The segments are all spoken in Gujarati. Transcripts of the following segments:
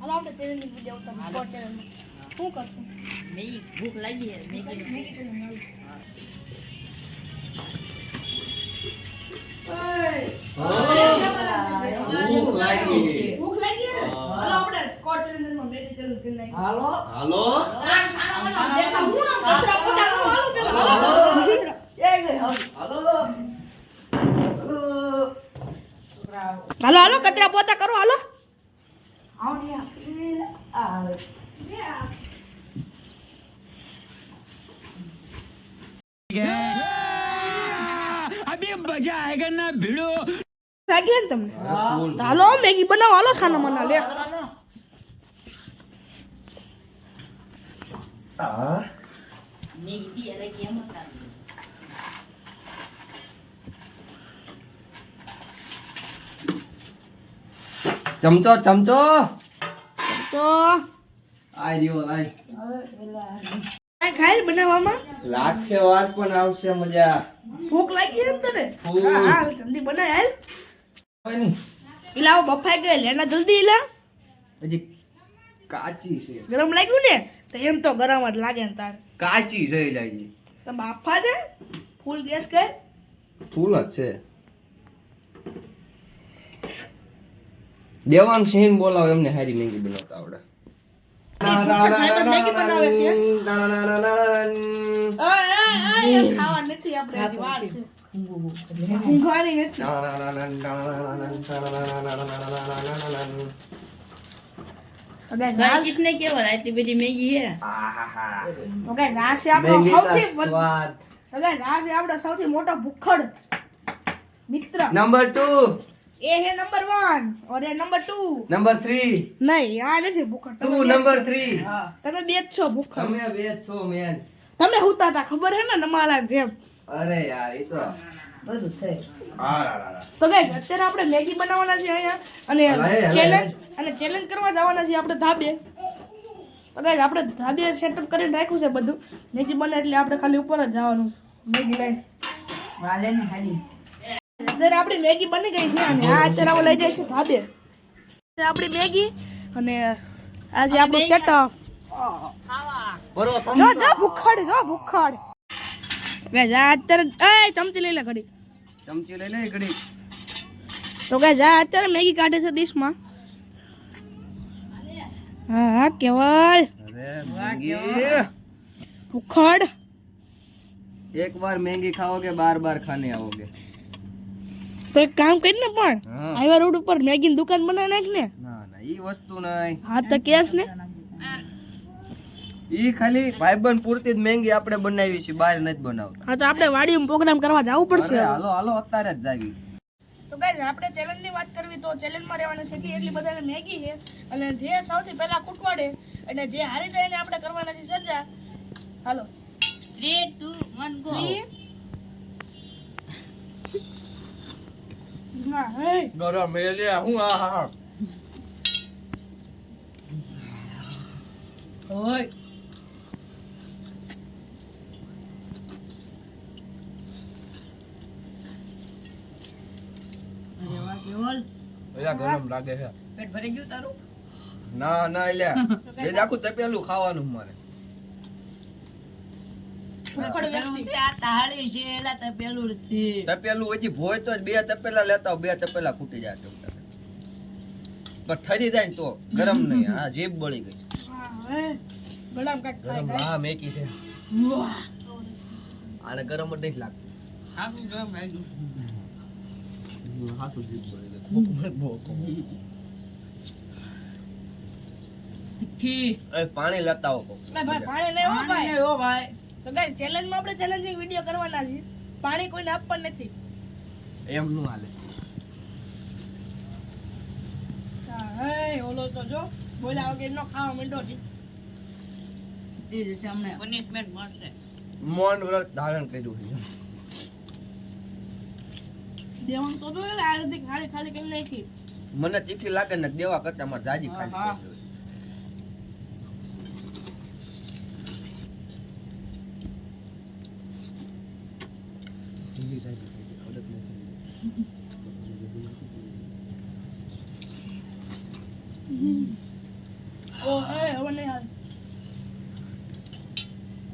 હાલો આપણે ચેલેન્જિંગ વિડિયો ઉતાર સ્કોર ચેલેન્જ શું કરશું મેગી ભૂખ લાગી છે મેગી ભૂખ લાગી હાલો આપણે સ્કોર ચેલેન્જમાં મેગી ચેલેન્જ કરી નાખીએ હાલો હાલો દેખા હું આમ કચરા પોતા કરું હાલો પેલા હાલો એ ગઈ હાલો હાલો હાલો કચરા પોતા કરો હાલો अभी मजा आएगा ना भिड़ो લાગી ને તમને હાલો મેગી બનાવો હાલો ખાના મના લે મેગી દી અરે કેમ હતા ચમચો ચમચો તો આઈ રહ્યો આઈ કાઈ ખાઈ બનાવવામાં લાગશે વાર પણ આવશે મજા ભૂખ લાગી છે ને તને ફૂલ. હા જલ્દી બનાય હાલ કોઈ નહીં ઇલાઓ બફાઈ ગયેલ એના જલ્દી ઇલા હજી કાચી છે ગરમ લાગ્યું ને તો એમ તો ગરમ જ લાગે ને તાર કાચી છે લાગી તો બાફા દે ફૂલ ગેસ કર ફૂલ જ છે દેવાંગ સિંહ બોલાવો એમને હારી મેગી બનાવતા આવડે મેગી બનાવે છે એમ ખાવા નથી આપણે હજી વાર છે ઊંઘવાની નથી ગાય કિસને કેવા આટલી બધી મેગી હે ઓકે આ છે આપણો મેગી સૌથી કા સ્વાદ ઓકે આ છે આપણો સૌથી મોટો ભૂખડ મિત્ર નંબર 2 એ હે નંબર 1 और ये नंबर 2 નંબર 3 નહીં આ નથી ભૂખડ તું નંબર 3 તમે બે જ છો ભૂખડ તમે બે જ છો મેન તમે હુતા હતા ખબર હે ને નમાલા જેમ અરે યાર એ તો બધું થઈ તો ગાઈસ અત્યારે આપણે મેગી બનાવવાના છે અહીંયા અને ચેલેન્જ કરવા જવાના છે આપણે ધાબે તો ગાઈસ આપણે ધાબે સેટઅપ કરીને રાખ્યું છે બધું મેગી બને એટલે આપણે ખાલી ઉપર જ જવાનું મેગી લઈને વાલે ને હાલી અત્યારે આપણી મેગી બની ગઈ છે અને આ અત્યારે આપણે લઈ જઈશું ધાબે આપણી મેગી અને આ છે આપણું સેટઅપ બરો જો ભૂખડ ગાઈસ આ અત્યારે એ ચમચી લઈ લે ઘડી ચમચી લઈ લે ઘડી તો ગાઈસ આ અત્યારે મેગી કાઢે છે ડીશમાં હા કેવલ અરે મેગી ભૂખડ एक बार मैगी खाओगे बार बार खाने आओगे તો એક કામ કરી ને પણ हाँ હાઈવે રોડ ઉપર મેગી ની દુકાન બનાવી નાખ ને ના ના ઈ વસ્તુ નહીં હા તો કેસ ને ઈ ખાલી ભાઈબંધ પૂરતી જ મેગી આપણે બનાવી છે બહાર નથી બનાવતા હા તો આપણે વાડીમાં પ્રોગ્રામ કરવા જવું પડશે અરે હાલો હાલો અત્યારે જ જાવી તો ગાઈસ આપણે ચેલેન્જ ની વાત કરવી તો ચેલેન્જ માં રહેવાનું છે કે એટલી બધાને મેગી છે અને જે સૌથી પહેલા કૂટવાડે અને જે હારી જાય ને આપણે કરવાના છે સજા હાલો 3 2 1 ગો ના હે ગરમ મેલિયા હું આ હા ઓય અરે વાહ કેવલ એલા ગરમ લાગે છે પેટ ભરી ગયું તારું ના ના એલા એ આખું તપેલું ખાવાનું મારે ભૂખડ વ્યક્તિ આ તાળી છે એલા તે પેલું નથી તપેલું હજી ભોય તો જ બે તપેલા લેતા આવો, બે તપેલા ખૂટી જાય તો પણ ઠરી જાય ને તો ગરમ નહીં હા જીભ બળી ગઈ હા હે ગળામાં કાંઈક થાય ગરમ હા મેકી છે વાહ આને ગરમ જ નહીં લાગતું હાસુ ગરમ લાગ્યું હાથું જીભ બળી ગઈ તીખી એ પાણી લેતા આવો કોક. ના ભાઈ પાણી લેવો ભાઈ ઓ ભાઈ તો ગાઈસ ચેલેન્જ માં આપણે ચેલેન્જિંગ વિડિયો કરવાના છે પાણી કોઈને આપવાનું નથી એમ નું હાલે હા હે ઓલો તો જો બોલ્યા વગર નો ખાવા માંડો છે તે જ છે અમને પનિશમેન્ટ મળશે મૌન વ્રત ધારણ કર્યું છે દેવાંગ તો જો આ રીતે ખાલી ખાલી કરી નાખી મને તીખી લાગે ને દેવા કરતા મારે જાજી હા, ખાઈ હા. ઓ હે હવે નહીં હાલે.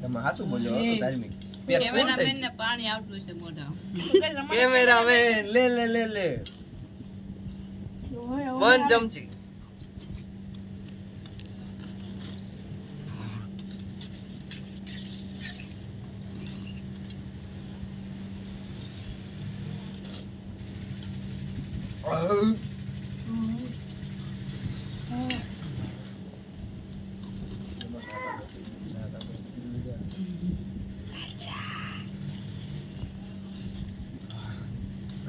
તમે આ શું બોલ્યો હતો ધાર્મિક? પેટ ફૂલ થઈ કેમેરામેન ને પાણી આવતું છે મોઢા તો guys, અમારે કેમેરામેન લે લે લે લે ઓ હે હવે 1 ચમચી.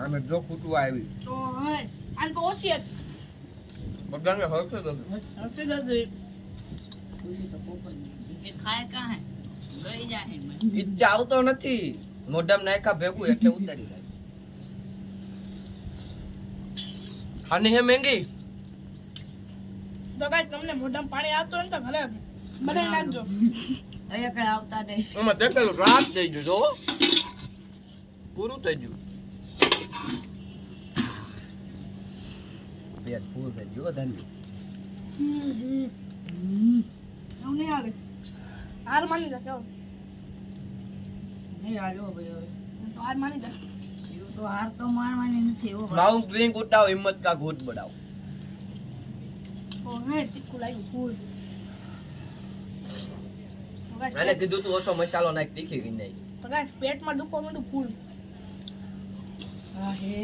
આમે જો ખૂટવા આવી તો હે આન તો ઓછી હતી. બધાને હરખે દો. હશે જ હતી. એ ખાય કાં હે ગળી જાય હે મને. ઈચ્છા આવતો નથી, મોઢામાં નાખ્યા ભેગું એટલે ઉતારી જાય. ખાની હે મહેંગી. તો guys, તમને મોઢામાં પાણી આવતું હોય ને તો ઘરે બનાવી નાખજો. અહીંયા કઈ આવતા નહીં. એમાં તે પેલું રાત થઈ ગયું જો પૂરું થઈ ગયું. પેટ ફૂલ થઈ ગયું ધન્ય. એવું નહીં હાલે. હાર માની જા કેવો નહીં હાલ્યો ભાઈ હવે. તો હાર માની જા. એવું તો હાર તો મારવાની નથી એવો ભાઈ. માઉન્ટ ડ્રિંક ઉઠાવ, હિંમત કા ઘૂંટ બડાવ. ઓ હે તીખું લાગ્યું ફૂલ. તો guys, આને કીધું તું ઓછો મસાલો નાખ, તીખી કરી નાખ. તો guys, પેટમાં દુખવા માંડ્યું ફૂલ. હા હે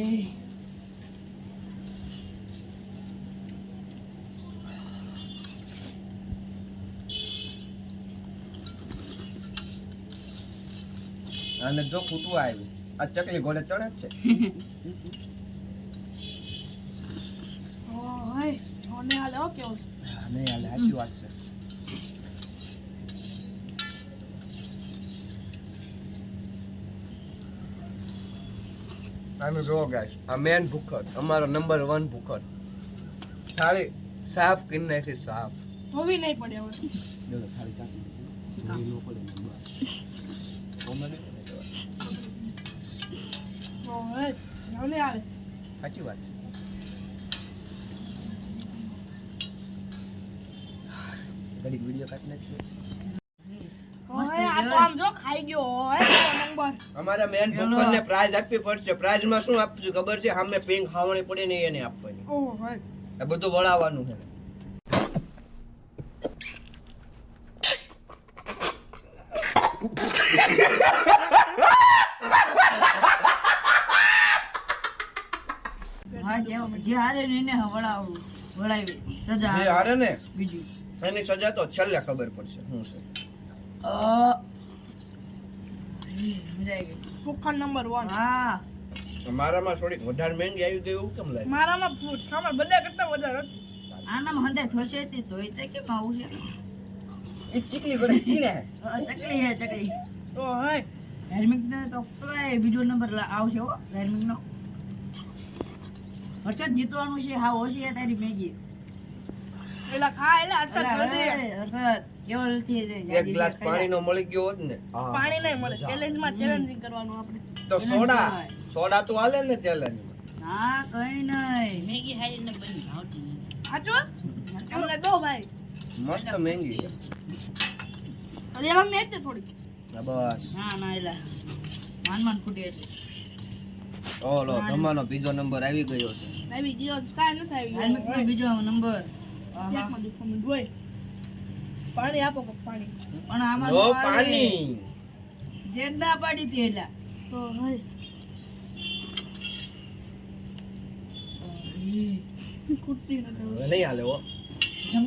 આને જો ખૂટવા આવ્યું. આ ચકલી ઘોડે ચડે જ છે. ઓ હે ઓ નહીં હાલે. ઓ કેવો હા, નહીં હાલે, સાચી વાત છે. આનું જો ગાઈસ, આ મેન ભૂખડ, અમારો નંબર 1 ભૂખડ. થાળી સાફ કરી નાખી, સાફ. હોવી નહીં પડે હવે. જો થાળી ચાકી જોઈ નો પડે ને બસ. ઓમને ઓ હે ઓ નહીં હાલે. સાચી વાત છે. ઘડીક વિડિયો કાઢી નાખીએ. ઓ હે આ તો આમ જો ખાઈ ગયો. ઓ હે નંબર. અમારા મેન ભૂખડને પ્રાઇઝ આપવી પડશે. પ્રાઇઝમાં શું આપશું ખબર છે? સામે પિંક ખાવાની પડે ને એને આપવાની. ઓ હે આ બધું વળાવવાનું છે. હા કેવો જે હારે ને એને વળાવી સજા જે હારે ને બીજું એની સજા તો છેલ્લે ખબર પડશે શું છે. મજા આવી ગઈ. ભૂખા નંબર 1. હા મારામાં થોડીક વધારે મહેંગી આવી ગઈ એવું કેમ લાગે? મારામાં ફ્રૂટ સામાન બધા કરતા વધારે હતું. આનામાં હંધાય થોશે તે ધોઈ તે કેમ આવું છે એ ચીકલી ગળે ચીને ચકલી હે ચકલી ઓ હે ધાર્મિક ને તો કઈ બીજો નંબર આવશે હો ધાર્મિક નો. હર્ષદ જીતવાનું છે. હા ઓછી હે તારી મેગી. પેલા ખા એટલે અરસાદ જલ્દી. હર્ષદ કેવલ થી એક ગ્લાસ પાણીનો મળી ગયો હોત ને પાણી નહીં મળે. ચેલેન્જમાં ચેલેન્જિંગ કરવાનું આપણે. તો સોડા તો હાલે ને ચેલેન્જ. હા કઈ નહીં મેગી હારી ને બની ભાવતી સાચું? અમને દો ભાઈ. મસ્ત મહેંગી છે. રેવાંગ ને એટલે થોડી. હા, બસ ના ના એલા માન ફૂટી એટલે ઓલો તમારો બીજો નંબર આવી ગયો છે. આવી ગયો કાંઈ નથી આવી ધાર્મિક નો બીજો નંબર. પેટમાં દુખવા માંડ્યું હોય. પાણી આપો કોક પાણી. પણ આમાં નો પાણી. જે ના પાડી હતી એલા તો હે કુટ્ટી નથી. હવે નહીં હાલે હો.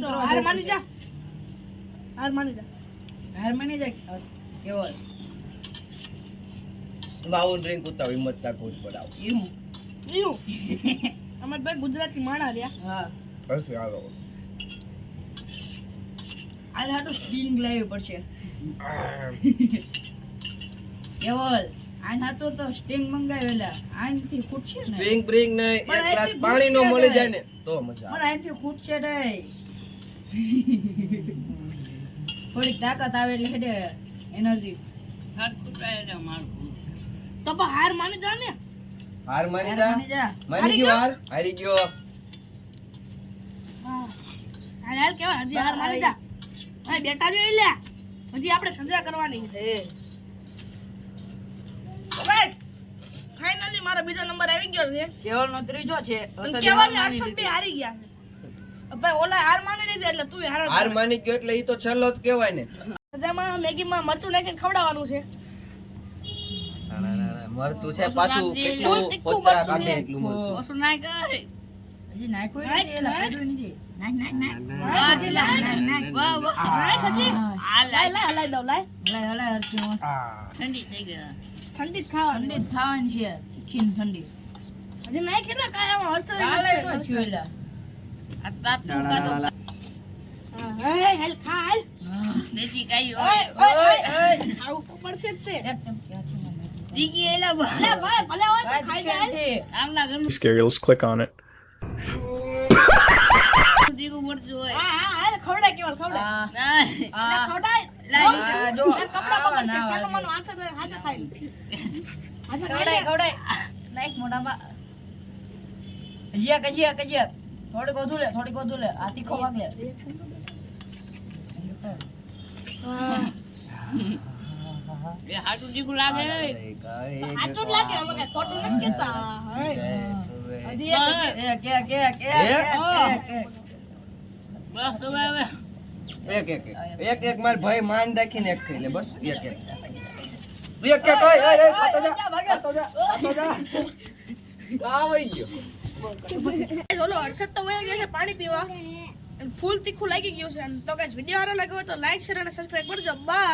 તો હાર માની જા. હાર માની જા. હાર માની જાય કેવલ માઉન્ટ ડ્રિંક ઉતાવ, હિંમત કા ઘૂંટ પડાવ. એવું એવું અમાર ભાઈ ગુજરાતી માણા રહ્યા. હા બસ હાલો. આ હાટો સ્ટિંગ લાવવી પડશે આ, કેવલ આન હાટો તો સ્ટિંગ મંગાવેલા આનથી ખૂટશે ને ડ્રિંક બ્રિંક નહીં, એક પણ ગ્લાસ અહીંથી પાણીનો ભૂલી મળી જાય જાય ને તો મજા પણ આવે. આનથી ખૂટશે નહીં થોડીક તાકાત આવે એટલે હેડે એનર્જી તો પણ હાર માની જા ને. હાર માની હાર જા. માની જા માની ગયો હાર. હારી ગયો. હા હાલ કેવા હજી હાર મારી જા હવે બેટા જો લે હજી આપણે સજા કરવાની છે તો ગાઈસ ફાઇનલી મારો બીજો નંબર આવી ગયો છે કેવલનો ત્રીજો છે અને કેવલ ને હર્ષદ બે હારી ગયા છે ભાઈ ઓલા હાર માની લીધી એટલે તું હાર હાર માની ગયો એટલે ઈ તો છેલ્લો જ કહેવાય ને. સજામાં મેગીમાં મરચું નાખીને ખવડાવવાનું છે મરચું છે પાછું કેટલું ફૂલ તીખું પોતરા મરચું કાઢે છે. એટલું મરચું. ઓછું ના કર. હજી નાખ્યું નાખ, નથી એલા નાખ. કાઢ્યું નથી નાખ નાખ નાખ વાહ, વાહ, વાહ. નાખ હજી આ લાય લાય. લાય હલાઈ દઉં લાય હલાય હલાય હરખી મસ્ત ઠંડી થઈ ગઈ. ઠંડી જ ખાવાની ઠંડી જ ખાવાની છે તીખી ને ઠંડી હજી નાખ એટલે કાંઈ આમાં હર્ષદ ચાલે નો થયું એલા આ તાત તું ખાતો. હા હાલ ખા હાલ નથી કાંઈ ઓય હોય. ઓય ઓય આવું તો પડશે જ તે એક ચમચી હાથમાં નાખી. દીકી એલા અલે ભાઈ ભલે હોય તો ખાઈ કાંઈ જાય નથી. આમના ઘરનું Scary. Let's click on it. દીકું પડતું હોય. હા હા હાલ ખવડાય કેવલ ખવડાય આ ના. એટલે આ ખવડાય લાય. જો આ કપડા બગડશે ના, સાનું વાલી. માનું હાથે હાથે ખાઈ લે હાથે ખાઈ ખવડાય લે ખવડાય નાખ મોઢામાં કજિયા થોડીક વધુ લે આ તીખો ભાગ લે એ હાટું દીકું લાગે. આટલું જ લાગે અમે કઈ ખોટું નથી કહેતા હજી એક કે બસ તો હવે. એક માર ભાઈ માન રાખીને એક ખાઈ લે બસ એક ઓય ખાતો જા ખાતો જા આવી ગયો. ઓલો હર્ષદ તો વયો ગયો છે પાણી પીવા અને ફૂલ તીખું લાગી ગયું છે તો ગાઈસ વિડિયો સારો લાગ્યો હોય તો લાઈક શેર અને સબસ્ક્રાઇબ કરજો બાય